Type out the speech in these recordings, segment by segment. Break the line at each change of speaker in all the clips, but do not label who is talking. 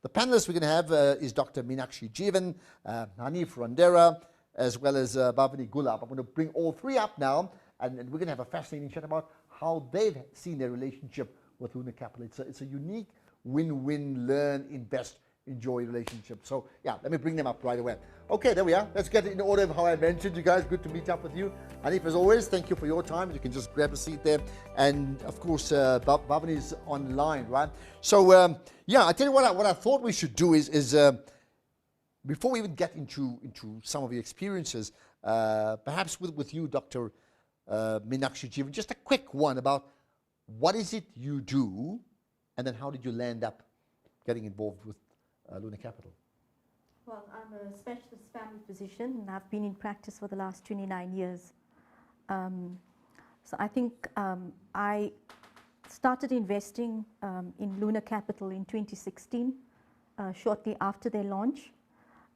The panelists we're going to have is Dr. Meenakshi Jeevan, Hanif Randera, as well as Bhavani Gulab. I'm going to bring all three up now, and we're going to have a fascinating chat about how they've seen their relationship with Lunar Capital. It's a unique win-win, learn, invest, enjoy relationship. So yeah, let me bring them up right away. Okay, there we are. Let's get it in order of how I mentioned you guys. Good to meet up with you. Hanif, as always, thank you for your time. You can just grab a seat there. And of course, Bhavani is online, right? So yeah, I tell you what I thought we should do is before we even get into some of the experiences, perhaps with you, Dr. Meenakshi Jeevan, just a quick one about what is it you do, and then how did you land up getting involved with Lunar Capital?
Well, I'm a specialist family physician, and I've been in practice for the last 29 years. So I think I started investing in Lunar Capital in 2016, shortly after their launch.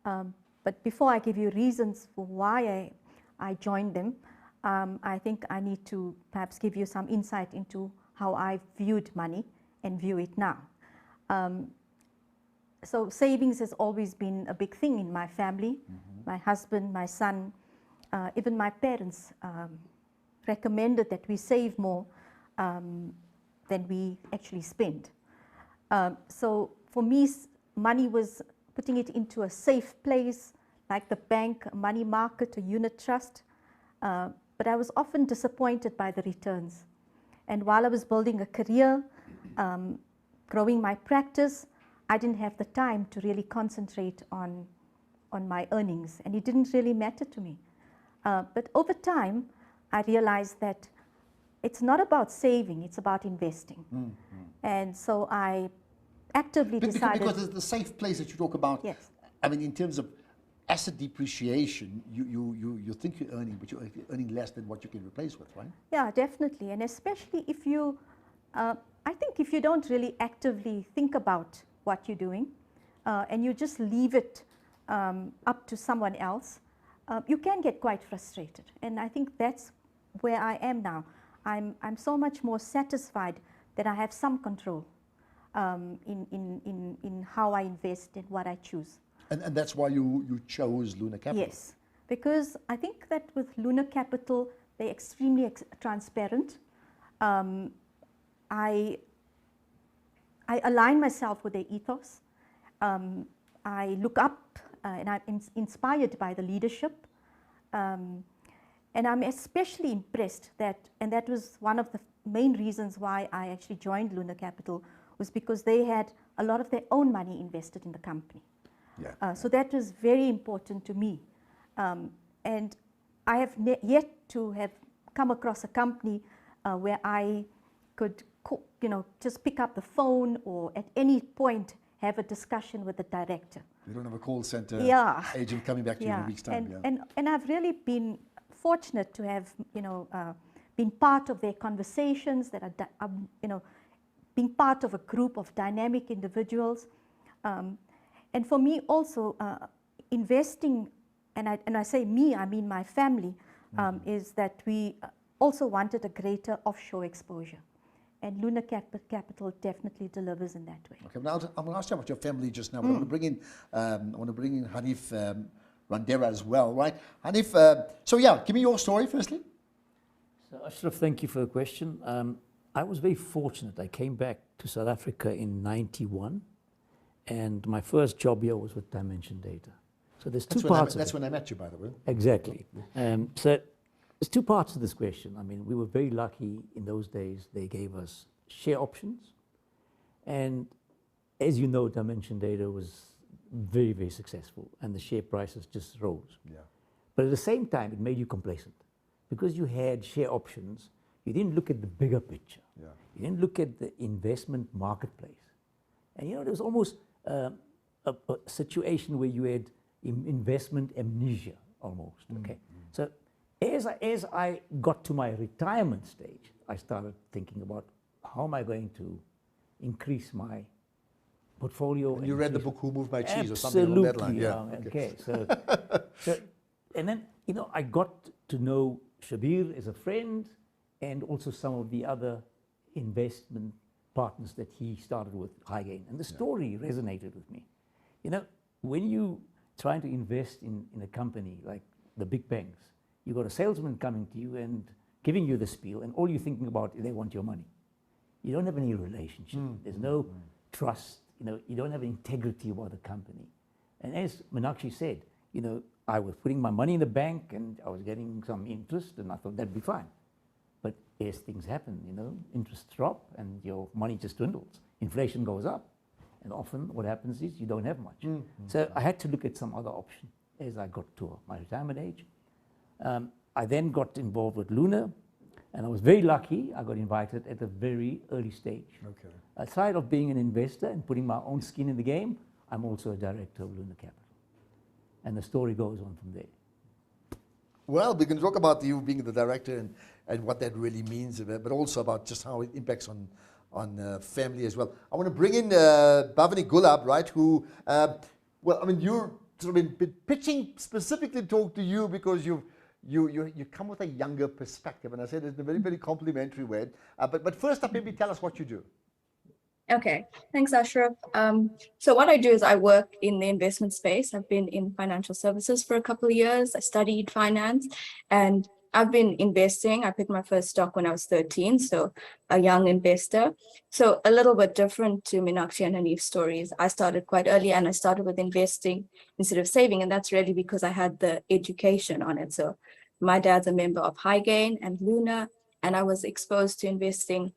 But before I give you reasons for why I joined them, I think I need to perhaps give you some insight into how I viewed money and view it now. So savings has always been a big thing in my family. My husband, my son, even my parents recommended that we save more than we actually spend. So for me, money was putting it into a safe place, like the bank, a money market, a unit trust. But I was often disappointed by the returns. And while I was building a career, growing my practice, I didn't have the time to really concentrate on my earnings, and it didn't really matter to me. But over time, I realized that it's not about saving, it's about investing. And so I actively decided...
Because it's the safe place that you talk about.
Yes.
I mean, in terms of asset depreciation, you think you're earning, but you're earning less than what you can replace with, right?
Yeah, definitely. And especially if you... I think if you don't really actively think about what you're doing, and you just leave it up to someone else, you can get quite frustrated. And I think that's where I am now. I'm so much more satisfied that I have some control in how I invest and what I choose.
And that's why you chose Lunar Capital?
Yes, because I think that with Lunar Capital, they're extremely transparent. I align myself with their ethos. I look up and I'm inspired by the leadership. And I'm especially impressed and that was one of the main reasons why I actually joined Lunar Capital, was because they had a lot of their own money invested in the company.
Yeah.
So that was very important to me. And I have yet to have come across a company where I could just pick up the phone or at any point have a discussion with the director.
You don't have a call center agent coming back to you in a week's time.
And I've really been fortunate to have been part of their conversations, that are being part of a group of dynamic individuals. And for me also, investing, and I say me, I mean my family, is that we also wanted a greater offshore exposure. And Lunar Capital definitely delivers in that way.
Okay, now I'm going to ask you about your family just now, but I want to bring in Hanif Randera as well, right? Hanif, so yeah, give me your story firstly.
So Ashraf, thank you for the question. I was very fortunate. I came back to South Africa in '91, and my first job here was with Dimension Data. So there's two parts.
That's when I met you, by the way.
Exactly. So there's two parts to this question. I mean, we were very lucky in those days. They gave us share options. And as you know, Dimension Data was very, very successful, and the share prices just rose.
Yeah.
But at the same time, it made you complacent. Because you had share options, you didn't look at the bigger picture.
Yeah.
You didn't look at the investment marketplace. And there was almost a situation where you had investment amnesia almost. Okay. So as I got to my retirement stage, I started thinking about how am I going to increase my portfolio.
And you read the book Who Moved My Cheese?
Absolutely,
or something along that line.
Yeah. Okay. So and then I got to know Shabir as a friend, and also some of the other investment partners that he started with Highgain. And the story resonated with me. You know, when you trying to invest in a company like the big banks, you got a salesman coming to you and giving you the spiel, and all you're thinking about is they want your money. You don't have any relationship. There's no trust. You know, you don't have integrity about the company. And as Meenakshi said, you know, I was putting my money in the bank and I was getting some interest, and I thought that'd be fine. But as things happen, you know, interests drop and your money just dwindles. Inflation goes up. And often what happens is you don't have much. So I had to look at some other option as I got to my retirement age. I then got involved with Lunar, and I was very lucky. I got invited at a very early stage.
Okay.
Aside of being an investor and putting my own skin in the game, I'm also a director of Lunar Capital. And the story goes on from there.
Well, we can talk about you being the director and what that really means, but also about just how it impacts on family as well. I want to bring in Bhavani Gulab, right, who, well, I mean, you're sort of been pitching specifically to talk to you because you come with a younger perspective, and I said it in a very, very complimentary way. But first up, maybe tell us what you do.
Okay, thanks, Ashraf. So what I do is I work in the investment space. I've been in financial services for a couple of years. I studied finance, and I've been investing. I picked my first stock when I was 13, so a young investor. So a little bit different to Meenakshi and Hanif's stories. I started quite early, and I started with investing instead of saving, and that's really because I had the education on it. So my dad's a member of Highgain and Lunar, and I was exposed to investing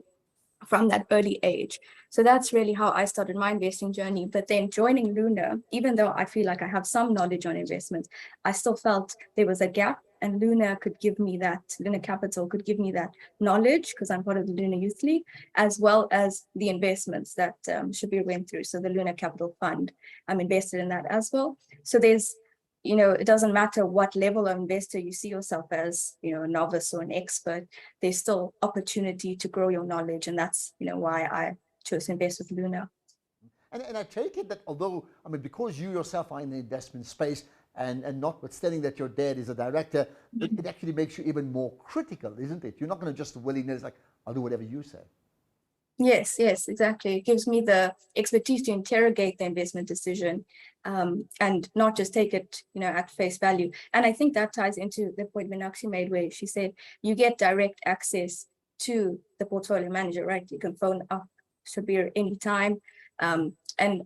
from that early age. So that's really how I started my investing journey. But then joining Lunar, even though I feel like I have some knowledge on investments, I still felt there was a gap, and Lunar could give me that, Lunar Capital could give me that knowledge because I'm part of the Lunar Youth League, as well as the investments that Shabir went through. So the Lunar Capital Fund, I'm invested in that as well. So there's, you know, it doesn't matter what level of investor you see yourself as, you know, a novice or an expert, there's still opportunity to grow your knowledge. And that's, you know, why I chose to invest with Lunar.
And I take it that although, I mean, because you yourself are in the investment space and notwithstanding that your dad is a director, it actually makes you even more critical, isn't it? You're not going to just willy-nilly, like, I'll do whatever you say.
Yes, exactly. It gives me the expertise to interrogate the investment decision and not just take it, you know, at face value. And I think that ties into the point Meenakshi made where she said, you get direct access to the portfolio manager, right? You can phone up Shabir anytime and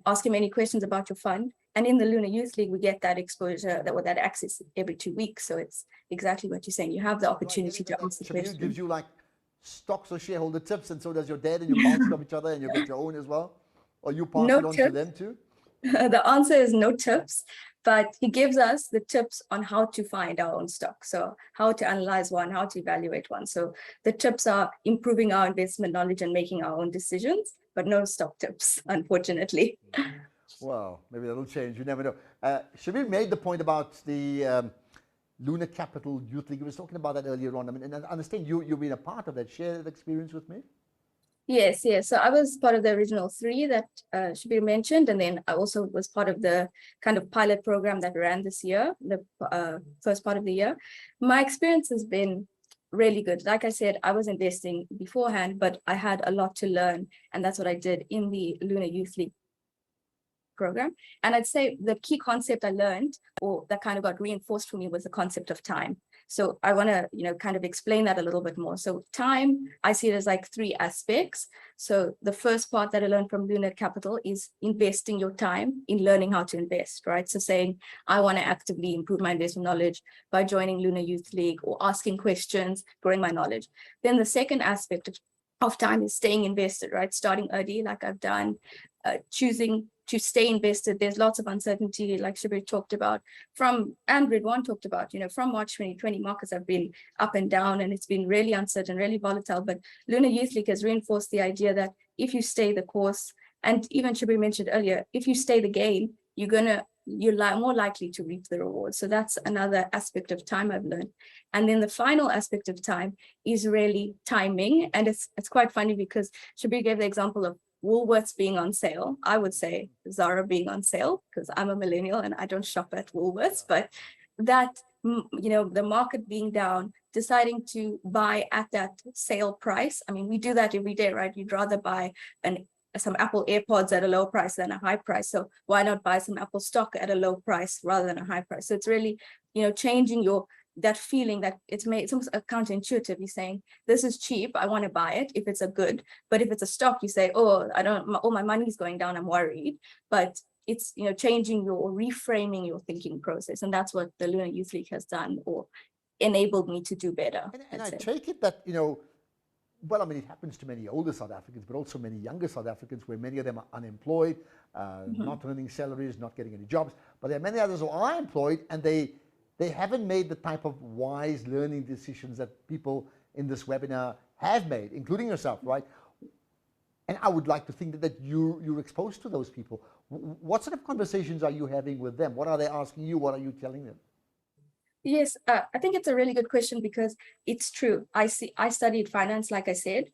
ask him any questions about your fund. And in the Lunar Youth League, we get that exposure, that access every 2 weeks. So it's exactly what you're saying. You have the opportunity to ask the question.
Shabir gives you like stocks or shareholder tips, and so does your dad, and you bounce off each other, and you get your own as well? Or you pass it on to them too?
The answer is no tips, but he gives us the tips on how to find our own stock. So how to analyze one, how to evaluate one. So the tips are improving our investment knowledge and making our own decisions, but no stock tips, unfortunately.
Well, maybe that'll change. You never know. Shabir made the point about the Lunar Capital Youth League. We were talking about that earlier on. I mean, and I understand you've been a part of that. Share that experience with me.
Yes. So I was part of the original 3 that Shabir mentioned, and then I also was part of the kind of pilot program that ran this year, the first part of the year. My experience has been really good. Like I said, I was investing beforehand, but I had a lot to learn, and that's what I did in the Lunar Youth League program. And I'd say the key concept I learned, or that kind of got reinforced for me, was the concept of time. So I want to, you know, kind of explain that a little bit more. So time, I see it as like 3 aspects. So the first part that I learned from Lunar Capital is investing your time in learning how to invest, right? So saying, I want to actively improve my investment knowledge by joining Lunar Youth League or asking questions, growing my knowledge. Then the second aspect of time is staying invested, right? Starting early, like I've done, choosing to stay invested. There's lots of uncertainty, like Shabir talked about, and Ridwan talked about, you know, from March 2020, markets have been up and down, and it's been really uncertain, really volatile. But Lunar Youth League has reinforced the idea that if you stay the course, and even Shabir mentioned earlier, if you stay the game, you're more likely to reap the rewards. So that's another aspect of time I've learned. And then the final aspect of time is really timing. And it's quite funny because Shabir gave the example of Woolworths being on sale. I would say Zara being on sale because I'm a millennial and I don't shop at Woolworths, but that the market being down, deciding to buy at that sale price. I mean, we do that every day, right? You'd rather buy some Apple AirPods at a low price than a high price. So why not buy some Apple stock at a low price rather than a high price? So it's really, changing that feeling that it's almost counterintuitive. You're saying, this is cheap, I want to buy it if it's a good, but if it's a stock, you say, oh, my money's going down, I'm worried. But it's, changing reframing your thinking process. And that's what the Lunar Youth League has done, or enabled me to do better.
And I take it that, well, I mean, it happens to many older South Africans, but also many younger South Africans, where many of them are unemployed, not earning salaries, not getting any jobs. But there are many others who are employed, and they haven't made the type of wise learning decisions that people in this webinar have made, including yourself, right? And I would like to think that you're exposed to those people. What sort of conversations are you having with them? What are they asking you? What are you telling them?
Yes, I think it's a really good question, because it's true. I studied finance, like I said.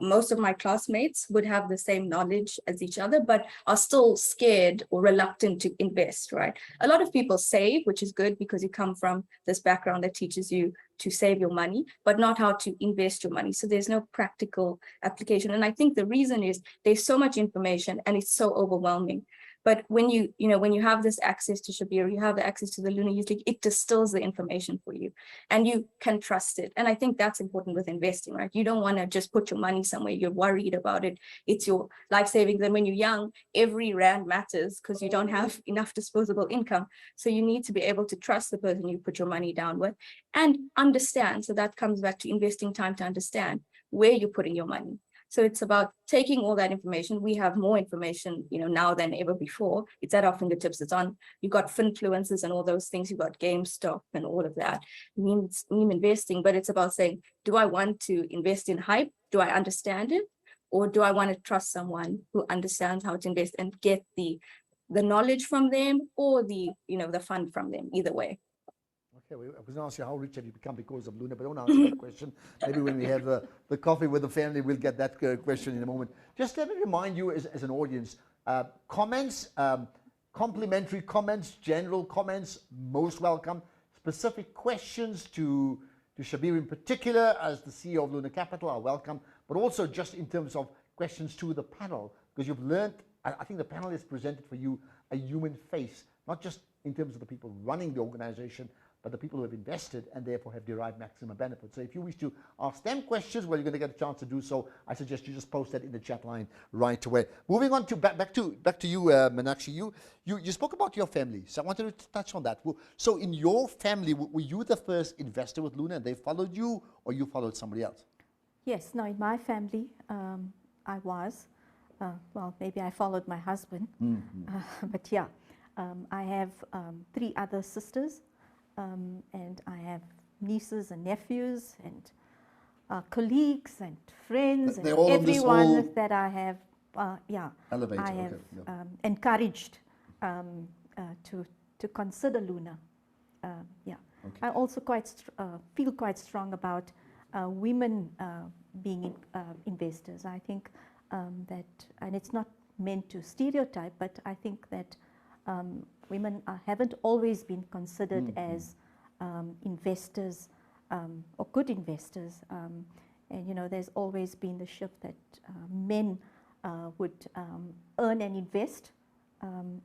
Most of my classmates would have the same knowledge as each other, but are still scared or reluctant to invest, right? A lot of people save, which is good, because you come from this background that teaches you to save your money, but not how to invest your money. So there's no practical application. And I think the reason is there's so much information and it's so overwhelming. But when you have this access to Shabir, you have the access to the Lunar Youth League, it distills the information for you and you can trust it. And I think that's important with investing, right? You don't want to just put your money somewhere you're worried about it. It's your life savings. And when you're young, every rand matters because you don't have enough disposable income. So you need to be able to trust the person you put your money down with and understand. So that comes back to investing time to understand where you're putting your money. So it's about taking all that information. We have more information, now than ever before. It's at our fingertips. It's on. You've got finfluencers and all those things. You've got GameStop and all of that. Meme investing, but it's about saying, do I want to invest in hype? Do I understand it, or do I want to trust someone who understands how to invest and get the knowledge from them, or the fund from them? Either way.
Okay, I was going to ask you how rich have you become because of Luna, but don't answer that question. Maybe when we have the coffee with the family, we'll get that question in a moment. Just let me remind you as an audience, comments, complimentary comments, general comments, most welcome. Specific questions to Shabir in particular as the CEO of Lunar Capital are welcome, but also just in terms of questions to the panel, because you've learned, I think the panel has presented for you a human face, not just in terms of the people running the organization, but the people who have invested and therefore have derived maximum benefit. So if you wish to ask them questions, well, you're going to get a chance to do so. I suggest you just post that in the chat line right away. Moving on to back to you, Meenakshi. You spoke about your family, so I wanted to touch on that. So in your family, were you the first investor with Luna and they followed you, or you followed somebody else?
Yes, no, in my family, I was. Well, maybe I followed my husband, but yeah, I have 3 other sisters. And I have nieces and nephews and colleagues and friends and everyone that I have,
Elevator,
I have encouraged to consider Luna. Okay. I also feel quite strong about women being investors. I think that, and it's not meant to stereotype, but I think that women haven't always been considered as investors or good investors. And, there's always been the shift that men would earn and invest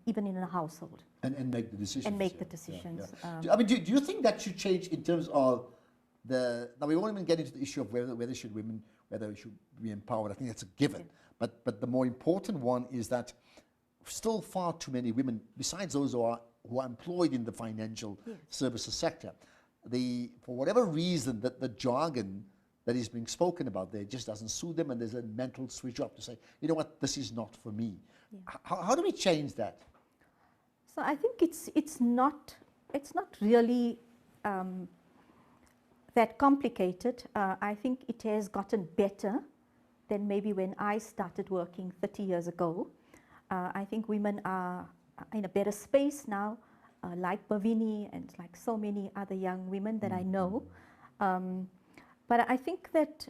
even in a household.
And make the decisions.
And make the decisions.
I mean, do you think that should change in terms of now we won't even get into the issue of whether women should be empowered. I think that's a given. Yeah. But the more important one is that still far too many women, besides those who are employed in the financial services sector, for whatever reason, that the jargon that is being spoken about there just doesn't suit them, and there's a mental switch up to say, you know what, this is not for me. Yeah. How do we change that?
So I think it's not really that complicated. I think it has gotten better than maybe when I started working 30 years ago. I think women are in a better space now, like Bhavini and like so many other young women that I know. But I think that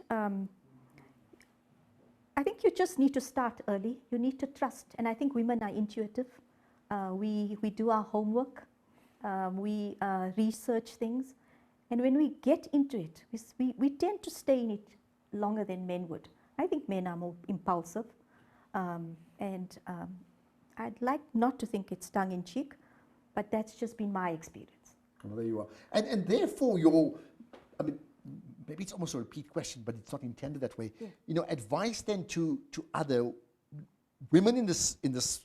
you just need to start early. You need to trust, and I think women are intuitive. We do our homework. we research things. And when we get into it, we tend to stay in it longer than men would. I think men are more impulsive. And I'd like not to think it's tongue-in-cheek, but that's just been my experience.
Well, there you are. And therefore, I mean, maybe it's almost a repeat question, but it's not intended that way.
Yeah.
You know, advice then to other women in this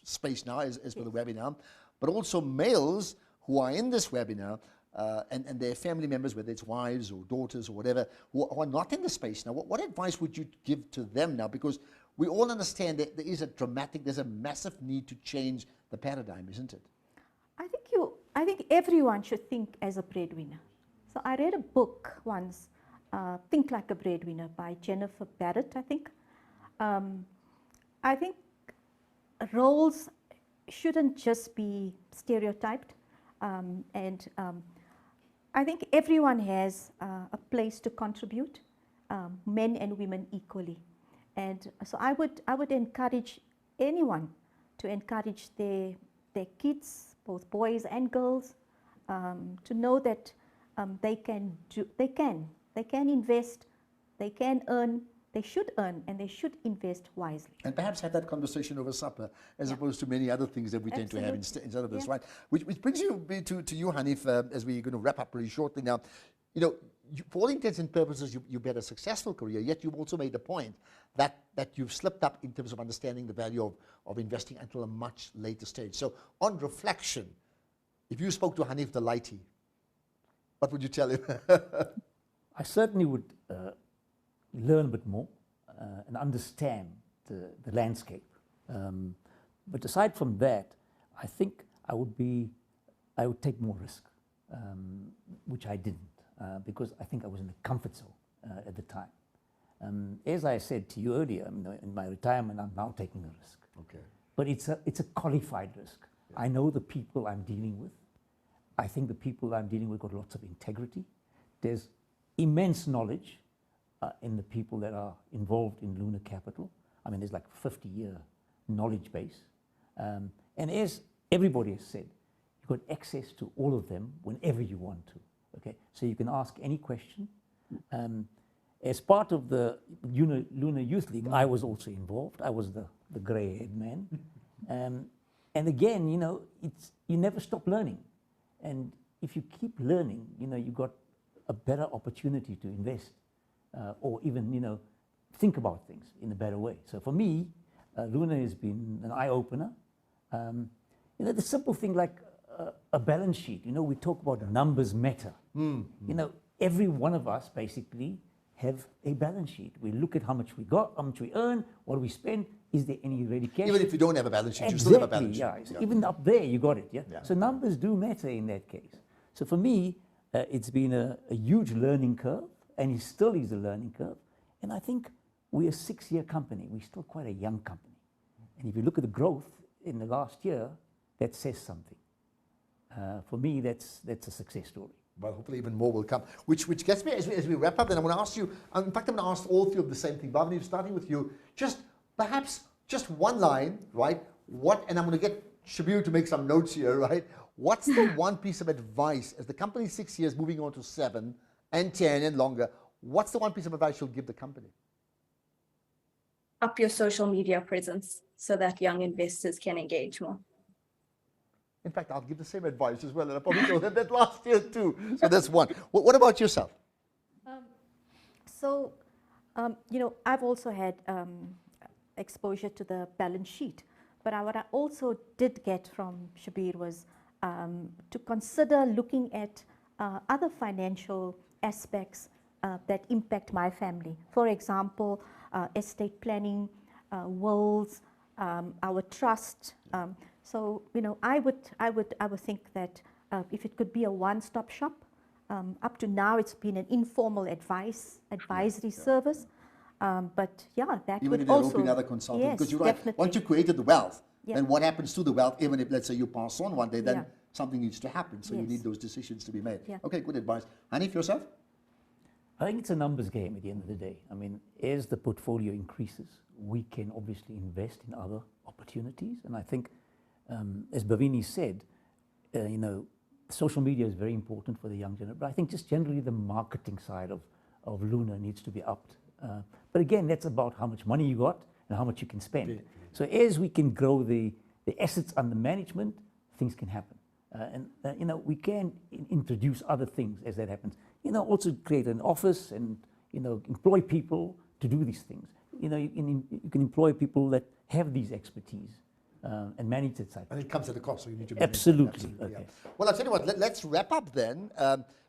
space now, as for the webinar, but also males who are in this webinar, and their family members, whether it's wives or daughters or whatever, who are not in the space now. What advice would you give to them now? Because we all understand that there's a massive need to change the paradigm, isn't it?
I think everyone should think as a breadwinner. So I read a book once, Think Like a Breadwinner by Jennifer Barrett, I think. I think roles shouldn't just be stereotyped, and I think everyone has a place to contribute, men and women equally. And so I would encourage anyone to encourage their kids, both boys and girls, to know that they can invest, they can earn, they should earn, and they should invest wisely.
And perhaps have that conversation over supper, as opposed to many other things that we tend to have instead of this, right? Which brings you to you, Hanif, as we're going to wrap up pretty shortly now. You know, for all intents and purposes, you've had a successful career, yet you've also made the point that you've slipped up in terms of understanding the value of investing until a much later stage. So on reflection, if you spoke to Hanif the Lighty, what would you tell him?
I certainly would learn a bit more and understand the landscape. But aside from that, I think I would take more risk, which I didn't, because I think I was in a comfort zone at the time. As I said to you earlier, in my retirement, I'm now taking a risk.
Okay.
But it's a qualified risk. Yeah. I know the people I'm dealing with. I think the people I'm dealing with got lots of integrity. There's immense knowledge in the people that are involved in Lunar Capital. I mean, there's like 50-year knowledge base. And as everybody has said, you've got access to all of them whenever you want to. Okay, so you can ask any question. As part of the Lunar Youth League, I was also involved. I was the grey-haired man. And again, you never stop learning. And if you keep learning, you got a better opportunity to invest or even, think about things in a better way. So for me, Lunar has been an eye-opener. The simple thing like a balance sheet, we talk about numbers matter. Every one of us basically have a balance sheet. We look at how much we got, how much we earn, what do we spend, is there any ready cash?
Even if you don't have a balance sheet,
exactly,
you still have a balance sheet.
Yeah. So even up there, you got it, yeah? So numbers do matter in that case. So for me, it's been a huge learning curve, and it still is a learning curve. And I think we're a 6-year company. We're still quite a young company. And if you look at the growth in the last year, that says something. For me, that's a success story.
Well, hopefully even more will come. Which gets me, as we wrap up, then I'm going to ask you, in fact, I'm going to ask all three of the same thing. Bhavani, starting with you, perhaps just one line, right? And I'm going to get Shabir to make some notes here, right? What's the one piece of advice, as the company's 6 years, moving on to 7 and 10 and longer, what's the one piece of advice you'll give the company?
Up your social media presence so that young investors can engage more.
In fact, I'll give the same advice as well, and I probably told them that last year too. So that's one. What about yourself?
I've also had exposure to the balance sheet, but what I also did get from Shabir was to consider looking at other financial aspects that impact my family. For example, estate planning, wills, our trust. So I would think that if it could be a one-stop shop, up to now it's been an informal advisory service. But yeah, that
even
would
if
also
open other consultants, because you're right.
Definitely.
Once you created the wealth, then what happens to the wealth? Even if, let's say, you pass on one day, then something needs to happen. So you need those decisions to be made.
Yeah.
Okay, good advice. Hanif, yourself?
I think it's a numbers game at the end of the day. I mean, as the portfolio increases, we can obviously invest in other opportunities. And I think, as Bhavini said, social media is very important for the young generation, but I think just generally the marketing side of Lunar needs to be upped. But again, that's about how much money you got and how much you can spend. So as we can grow the assets under management, things can happen. You know, we can introduce other things as that happens. You know, also create an office and, you know, employ people to do these things. You know, you can employ people that have these expertise and manage that side.
And it comes at a cost, so you need to manage
Absolutely.
that.
Okay.
Yeah. Well, I'll tell you what, let's wrap up then,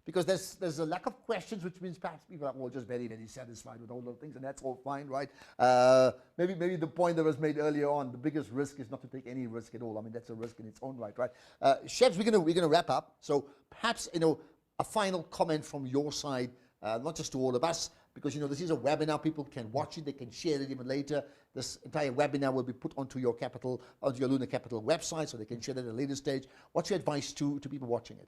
because there's a lack of questions, which means perhaps people are all just very, very satisfied with all those things, and that's all fine, right? Maybe the point that was made earlier on, the biggest risk is not to take any risk at all. I mean, that's a risk in its own right, right? Chefs, we're gonna wrap up, so perhaps, you know, a final comment from your side, not just to all of us, because, you know, this is a webinar. People can watch it, they can share it even later. This entire webinar will be put onto your Lunar Capital website, so they can share it at a later stage. What's your advice to people watching it?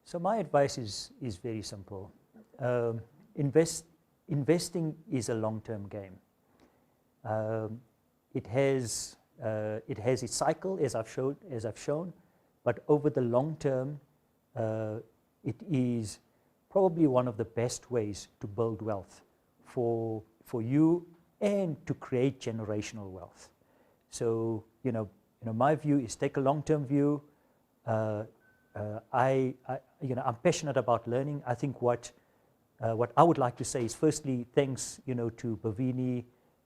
So my advice is very simple. Investing is a long-term game. It has its cycle, as I've shown, but over the long term, it is probably one of the best ways to build wealth for you and to create generational wealth. So, you know, my view is take a long-term view. You know, I'm passionate about learning. I think what I would like to say is, firstly, thanks, you know, to Bhavini,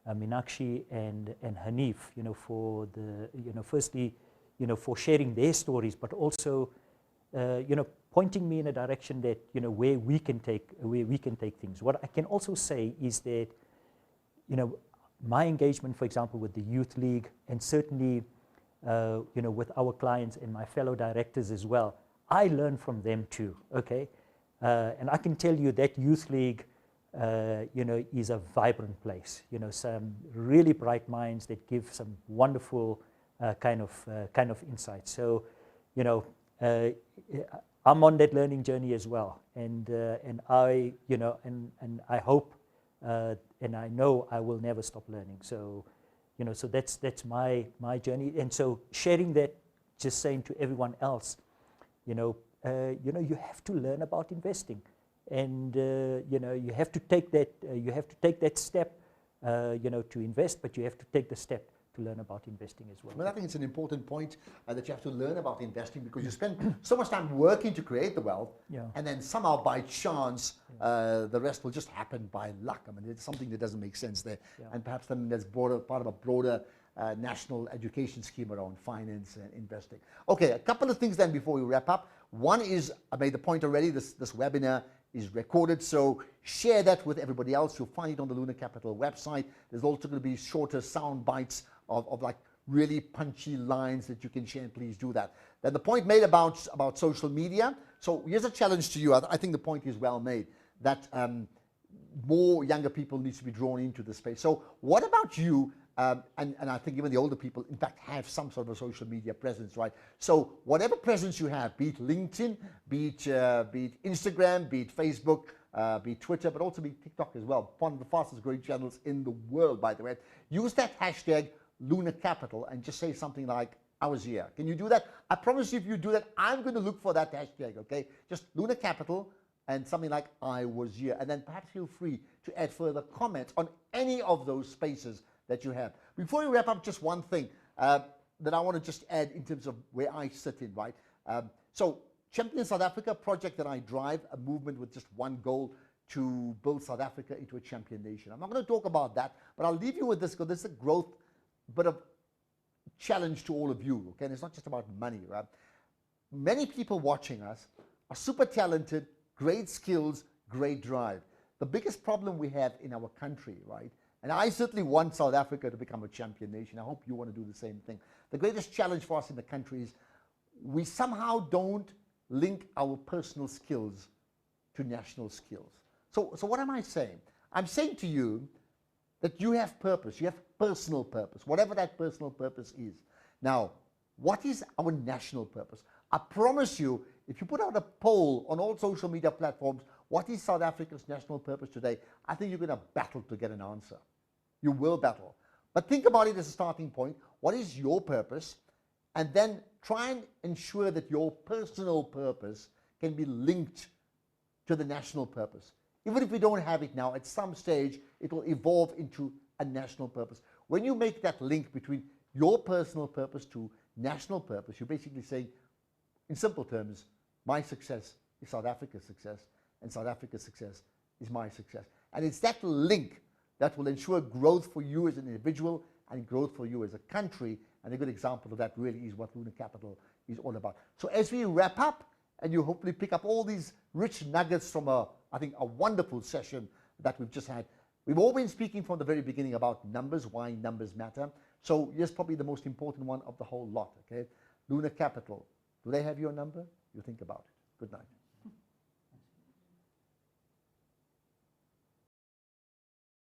Meenakshi, and Hanif, you know, for the, you know, firstly, you know, for sharing their stories, but also, you know, pointing me in a direction that, you know, where we can take things. What I can also say is that, you know, my engagement, for example, with the Youth League, and certainly, you know, with our clients and my fellow directors as well, I learn from them too, okay? And I can tell you that Youth League, you know, is a vibrant place. You know, some really bright minds that give some wonderful kind of insights. So, you know, I'm on that learning journey as well, and I, you know, and I hope and I know I will never stop learning. So, you know, so that's my journey, and so sharing that, just saying to everyone else, you know, you have to learn about investing, and you know, you have to take that step, you know, to invest, but you have to take the step to learn about investing as well.
Well, I think it's an important point that you have to learn about investing, because you spend so much time working to create the wealth, and then somehow by chance the rest will just happen by luck. I mean, it's something that doesn't make sense there, and perhaps then there's part of a broader national education scheme around finance and investing. Okay, a couple of things then before we wrap up. One is, I made the point already, this webinar is recorded, so share that with everybody else. You'll find it on the Lunar Capital website. There's also going to be shorter sound bites of like really punchy lines that you can share, and please do that. Then the point made about social media. So here's a challenge to you. I think the point is well made, that more younger people need to be drawn into the space. So what about you? And I think even the older people, in fact, have some sort of a social media presence, right? So whatever presence you have, be it LinkedIn, be it Instagram, be it Facebook, be it Twitter, but also be it TikTok as well, one of the fastest growing channels in the world, by the way. Use that hashtag Lunar Capital and just say something like, I was here. Can you do that? I promise you, if you do that, I'm going to look for that hashtag, okay? Just Lunar Capital and something like, I was here. And then perhaps feel free to add further comments on any of those spaces that you have. Before we wrap up, just one thing that I want to just add in terms of where I sit in, right? So Champion South Africa, project that I drive, a movement with just one goal, to build South Africa into a champion nation. I'm not going to talk about that, but I'll leave you with this, because this is a growth, but a challenge to all of you, okay? And it's not just about money, right? Many people watching us are super talented, great skills, great drive. The biggest problem we have in our country, right? And I certainly want South Africa to become a champion nation. I hope you want to do the same thing. The greatest challenge for us in the country is we somehow don't link our personal skills to national skills. So what am I saying? I'm saying to you that you have purpose, you have personal purpose, whatever that personal purpose is. Now, what is our national purpose? I promise you, if you put out a poll on all social media platforms, what is South Africa's national purpose today? I think you're going to battle to get an answer. You will battle. But think about it as a starting point. What is your purpose? And then try and ensure that your personal purpose can be linked to the national purpose. Even if we don't have it now, at some stage it will evolve into a national purpose. When you make that link between your personal purpose to national purpose, you're basically saying, in simple terms, my success is South Africa's success, and South Africa's success is my success. And it's that link that will ensure growth for you as an individual and growth for you as a country. And a good example of that really is what Lunar Capital is all about. So as we wrap up, and you hopefully pick up all these rich nuggets from I think a wonderful session that we've just had. We've all been speaking from the very beginning about numbers, why numbers matter. So here's probably the most important one of the whole lot, okay? Lunar Capital. Do they have your number? You think about it. Good night.